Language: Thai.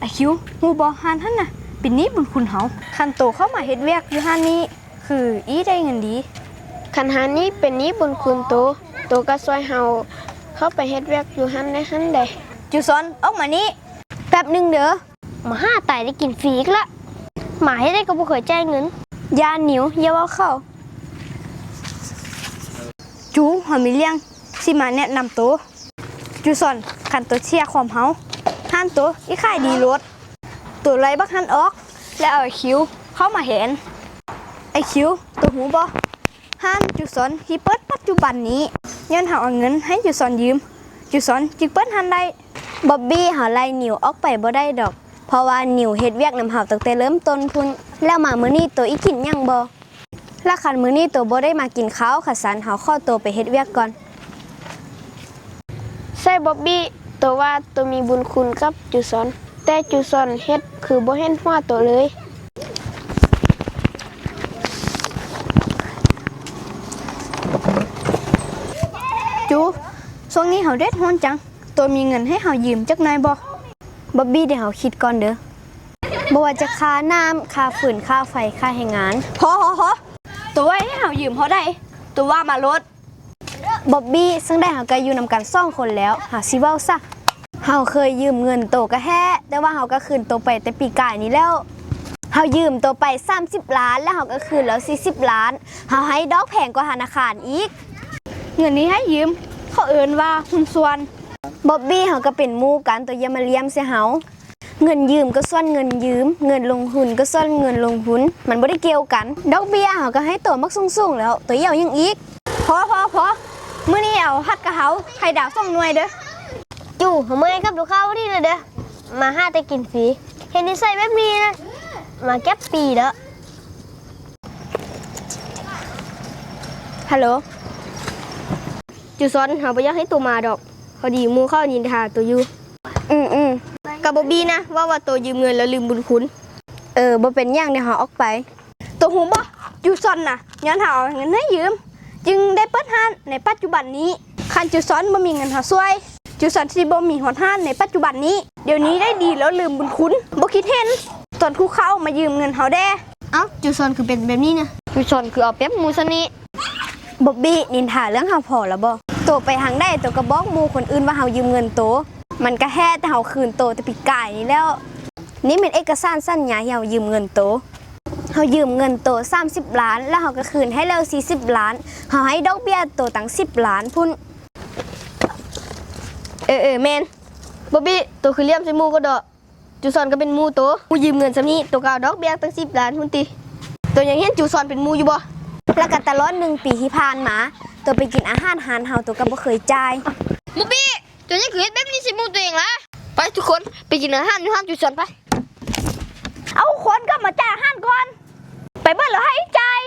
ไอคิวฮูบอฮานท่านน่ะเป็นนี้บุญคุณเฮาคันโตเข้ามาเฮ็ดเวียกอยู่ฮานนี้คืออีได้เงินดีคันหานี้เป็นนี้บุญคุณโตก็ช่วยเฮาเข้าไปเฮ็ดเวียกอยู่หันในหันใดจูซอนออกมานี่แป๊บนึงเด้อมาห้าตายได้กินฟรีอีกละหมาให้ได้ก็บ่เคยจ่ายเงินยาหนิวอย่าว่าเข้าจูเฮามีเลี้ยงสิมาแนะนำโตจูซอนคันโตเชียร์ความเฮาฮันโตอีขายดีรถตัวไรบักฮันออกแล้วเอาไอคิวเข้ามาเห็นไอคิวตัวหูบ่ฮันจูซอนที่เปิดปัจจุบันนี้ย้อนเฮาเอาเงินให้จูซอนยืมจูซอนจึงเปิดฮันได้บ๊อบบี้เฮาไล่นิวออกไปบ่ได้ดอกเพราะว่านิวเฮ็ดเวียกนำเฮาตั้งแต่เริ่มต้นพุ่นแล้วมามื้อนี้ตัวอีกินยังบ่และคันมื้อนี้ตัวบ่ได้มากินข้าวค่ะสันเฮาขอตัวไปเฮ็ดเวียกก่อนใช่บ๊อบบี้ตัวว่าตัวมีบุญคุณกับจูซอนแต่จูซอนเฮ็ดคือบ่เห็นหัวตัวเลยจูช่วงนี้เฮาเด็ดฮ้อนจังตัวมีเงินให้เฮายืมจักหน่อยบ่บ๊อบบี้เดี๋ยวเฮาคิดก่อนเด้อบ่ว่าจะค่าน้ำค่าฟืนค่าไฟค่าแรงงานพอตัวไว้ให้เฮายืมเฮาได้ตัวว่ามาลดบ๊อบบี้ซึ่งได้เฮาก็อยู่นำกัน2คนแล้วหาสิเว้าซะเฮาเคยยืมเงินโตก็แฮ่แต่ว่าเฮาก็คืนโตไปแต่ปีกายนี้แล้วเฮายืมโตไป30ล้านแล้วเฮาก็คืนแล้ว40ล้านเฮาให้ดอกแพงกว่าธนาคารอีกเงินนี้ให้ยืมเขาเอิ้นว่าหุ้นส่วนบ๊อบบี้เฮาก็เป็นหมู่กันตัวอย่ามาเลี้ยมเสียเฮาเงินยืมก็ส่วนเงินยืมเงินลงทุนก็ส่วนเงินลงทุนมันบ่ได้เกี่ยวกันดอกเบี้ยเฮาก็ให้โตมักสูงๆแล้วตัวเหี่ยวยังอีกพอมื้อนี้เอาฮัดกะเฮาไข่ดาว2หน่วยเด้อจู่เมื่อยกับลูกค้าที่เด้อมาห้าแต่กินฟรีเห็นนิสัยแบบนี้นะมาแก๊ปปีแล้วฮัลโหลจูซอนเฮาบ่อยากให้ตัวมาดอกพอดีหมู่เข้านินทาตัวอยู่กับบ๊อบบี้นะว่าตัวยืมเงินแล้วลืมบุญคุณบ่เป็นหยังเดี๋ยวเฮาออกไปตัวหูบ่จูซอนน่ะย้อนเฮาเอาเงินให้ยืมจึงได้เปิดร้านในปัจจุบันนี้คันจูซอนบ่มีเงินเฮาช่วยจูซอนสิบ่มีฮอดร้านในปัจจุบันนี้เดี๋ยวนี้ได้ดีแล้วลืมบุญคุณบ่คิดเห็นตอนคู่เขามายืมเงินเฮาแด้เอ้าจูซอนคือเป็นแบบนี้นะจูซอนคือเอาเปรียบหมู่ซะนี่บ๊อบบี้นินทาเรื่องเฮาพอแล้วบ่โตไปทางได้โตก็บอกหมู่คนอื่นว่าเฮายืมเงินโตมันก็แค่แต่เฮาคืนโตแต่ปีกายนี่แล้วนี่เป็นเอกสารสัญญาเฮายืมเงินโตเฮายืมเงินโต30ล้านแล้วเฮาก็คืนให้แล้ว40ล้านเฮาให้ดอกเบี้ยโตตั้ง10ล้านพุ่นแมนบ๊อบบี้ตัวคือเลี้ยมใส่หมู่ก็ดอกจูซอนก็เป็นหมู่ตัวกูยืมเงินซำนี้ตัวก็เอาดอกเบี้ยตั้ง10ล้านพุ่นติตัวยังเห็นจูซอนเป็นหมู่อยู่บ่แล้วก็ตลอด1ปีที่ผ่านมาตัวไปกินอาหารหานเฮาตัวก็บ่เคยจ่ายบ๊อบบี้ตัวนี้คือเฮ็ดแบบนี้ใส่หมู่ตัวเองล่ะไปทุกคนไปกินอาหารอยู่ห้างจูซอนไปเอาคนก็มาจ่ายอาหารก่อนไปเบิ่งแล้วให้จ่าย